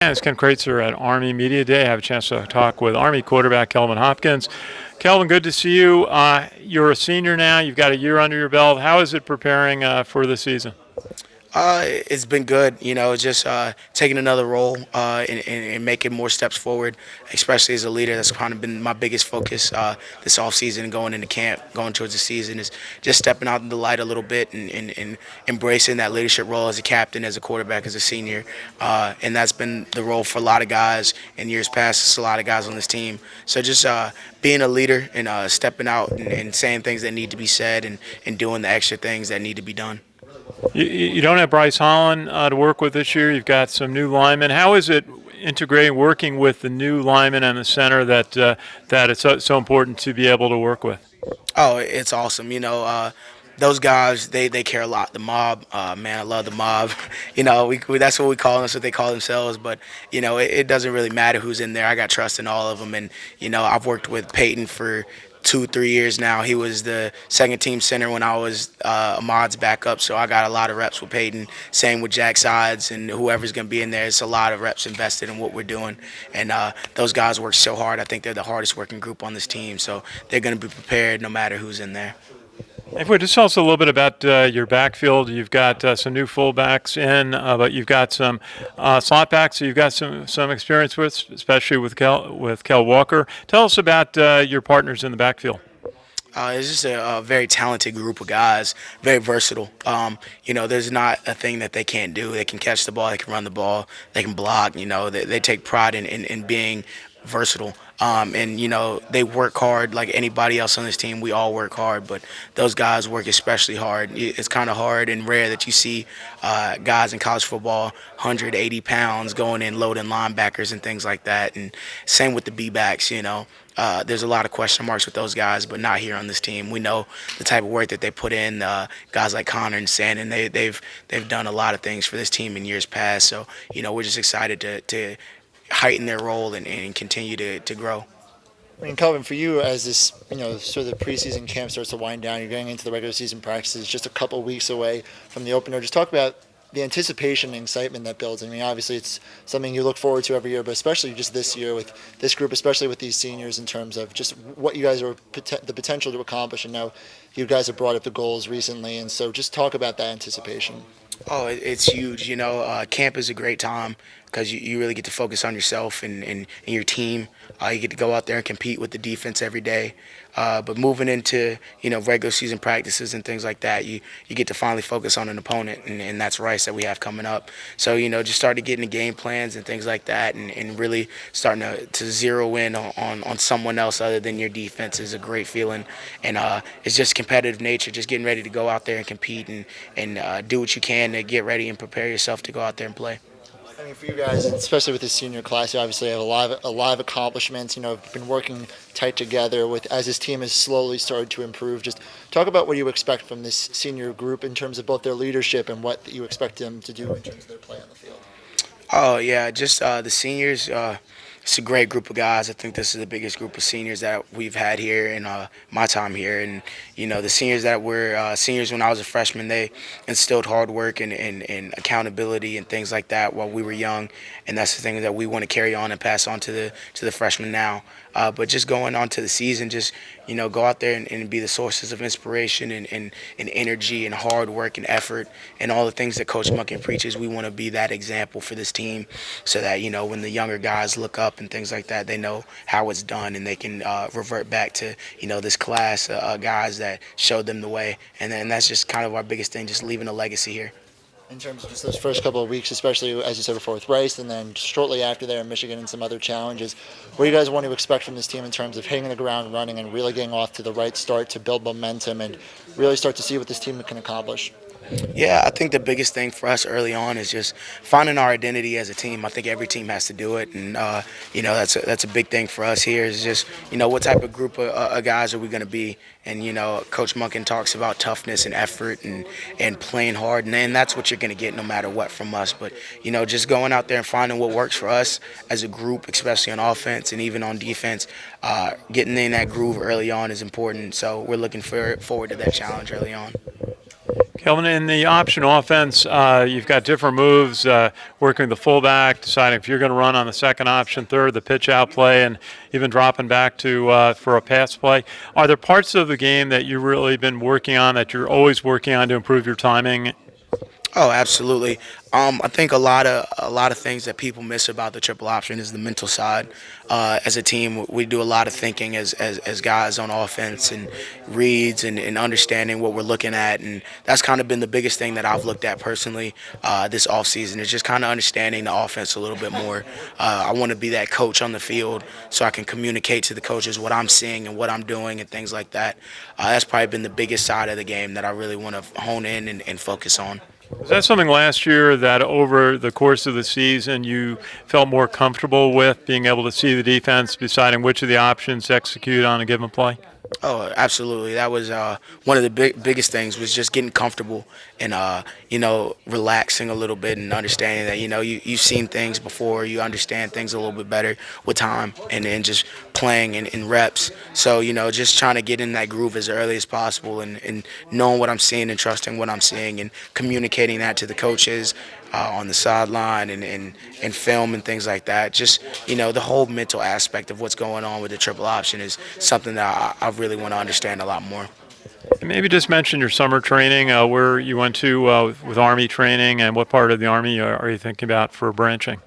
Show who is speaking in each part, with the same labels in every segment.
Speaker 1: And it's Ken Kraetzer at Army Media Day. I have a chance to talk with Army quarterback Kelvin Hopkins. Kelvin, good to see you. You're a senior now. You've got a year under your belt. How is it preparing for the season?
Speaker 2: It's been good, just taking another role and making more steps forward, especially as a leader. That's kind of been my biggest focus this offseason and going into camp, going towards the season, is just stepping out in the light a little bit and embracing that leadership role as a captain, as a quarterback, as a senior. And that's been the role for a lot of guys in years past. It's a lot of guys on this team. So just being a leader and stepping out and saying things that need to be said and doing the extra things that need to be done.
Speaker 1: You don't have Bryce Holland to work with this year. You've got some new linemen. How is it integrating, working with the new linemen and the center that it's so important to be able to work with?
Speaker 2: Oh, it's awesome. Those guys, they care a lot. The mob, man, I love the mob. That's what we call them. That's what they call themselves. But, it doesn't really matter who's in there. I got trust in all of them. And, I've worked with Peyton for 2, 3 years now. He was the second team center when I was Ahmad's backup, so I got a lot of reps with Peyton. Same with Jack Sides and whoever's going to be in there. It's a lot of reps invested in what we're doing, and those guys work so hard. I think they're the hardest working group on this team, so they're going to be prepared no matter who's in there.
Speaker 1: If we just tell us a little bit about your backfield. You've got some new fullbacks in, but you've got some slot backs. So you've got some experience with, especially with Kel Walker. Tell us about your partners in the backfield.
Speaker 2: It's just a very talented group of guys, very versatile. There's not a thing that they can't do. They can catch the ball, they can run the ball, they can block. They take pride in being versatile. They work hard like anybody else on this team. We all work hard, but those guys work especially hard. It's kind of hard and rare that you see guys in college football 180 pounds going in loading linebackers and things like that. And same with the B-backs, there's a lot of question marks with those guys, but not here on this team. We know the type of work that they put in. Guys like Connor and Sandon, they've done a lot of things for this team in years past. So we're just excited to heighten their role and continue to grow.
Speaker 3: I mean, Kelvin, for you, as this, sort of the preseason camp starts to wind down, you're getting into the regular season practices just a couple weeks away from the opener. Just talk about the anticipation and excitement that builds. I mean, obviously, it's something you look forward to every year, but especially just this year with this group, especially with these seniors, in terms of just what you guys are the potential to accomplish. And now you guys have brought up the goals recently, and so just talk about that anticipation.
Speaker 2: Oh, it's huge. Camp is a great time because you really get to focus on yourself and your team. You get to go out there and compete with the defense every day. But moving into, regular season practices and things like that, you get to finally focus on an opponent, and that's Rice that we have coming up. So, just started getting the game plans and things like that and really starting to zero in on someone else other than your defense is a great feeling. And it's just competitive nature, just getting ready to go out there and compete and do what you can to get ready and prepare yourself to go out there and play.
Speaker 3: I mean, for you guys, and especially with this senior class, you obviously have a lot of accomplishments. Have been working tight together with as this team has slowly started to improve. Just talk about what you expect from this senior group in terms of both their leadership and what you expect them to do in terms of their play on the field.
Speaker 2: Oh yeah, just the seniors. It's a great group of guys. I think this is the biggest group of seniors that we've had here in my time here. And the seniors that were seniors when I was a freshman, they instilled hard work and accountability and things like that while we were young. And that's the thing that we want to carry on and pass on to the freshmen now. But just going on to the season, just go out there and be the sources of inspiration and energy and hard work and effort and all the things that Coach Munkin preaches. We want to be that example for this team, so that when the younger guys look up and things like that, they know how it's done and they can revert back to this class guys that showed them the way. And then that's just kind of our biggest thing, just leaving a legacy here.
Speaker 3: In terms of just those first couple of weeks, especially as you said before with Rice, and then shortly after there in Michigan and some other challenges, what do you guys want to expect from this team in terms of hitting the ground running and really getting off to the right start to build momentum and really start to see what this team can accomplish?
Speaker 2: Yeah, I think the biggest thing for us early on is just finding our identity as a team. I think every team has to do it, and that's a big thing for us here. Is just what type of group of guys are we going to be? And Coach Munkin talks about toughness and effort and playing hard, and then that's what you're going to get no matter what from us. But just going out there and finding what works for us as a group, especially on offense and even on defense, getting in that groove early on is important. So we're looking forward to that challenge early on.
Speaker 1: Kelvin, in the option offense, you've got different moves, working the fullback, deciding if you're going to run on the second option, third, the pitch out play, and even dropping back to for a pass play. Are there parts of the game that you've really been working on that you're always working on to improve your timing?
Speaker 2: Oh, absolutely. I think a lot of things that people miss about the triple option is the mental side. As a team, we do a lot of thinking as guys on offense and reads and understanding what we're looking at, and that's kind of been the biggest thing that I've looked at personally this offseason is just kind of understanding the offense a little bit more. I want to be that coach on the field so I can communicate to the coaches what I'm seeing and what I'm doing and things like that. That's probably been the biggest side of the game that I really want to hone in and focus on.
Speaker 1: Was that something last year that over the course of the season you felt more comfortable with, being able to see the defense deciding which of the options to execute on a given play?
Speaker 2: Oh, absolutely. That was one of the biggest things was just getting comfortable and relaxing a little bit and understanding that you've seen things before, you understand things a little bit better with time, and then just playing in reps. So just trying to get in that groove as early as possible and knowing what I'm seeing and trusting what I'm seeing and communicating that to the coaches on the sideline and film and things like that. Just the whole mental aspect of what's going on with the triple option is something that I really want to understand a lot more.
Speaker 1: And maybe just mention your summer training, where you went to with Army training, and what part of the Army are you thinking about for branching?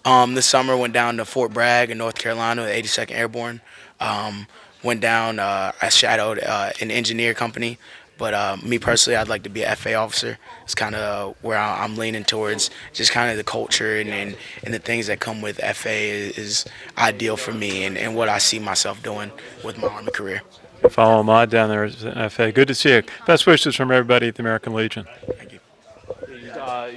Speaker 2: This summer went down to Fort Bragg in North Carolina, the 82nd Airborne. Went down, I shadowed an engineer company. But me personally, I'd like to be an FA officer. It's kind of where I'm leaning towards. Just kind of the culture and the things that come with FA is ideal for me and what I see myself doing with my Army career.
Speaker 1: Follow Ahmad down there as an FA. Good to see you. Best wishes from everybody at the American Legion.
Speaker 2: Thank you.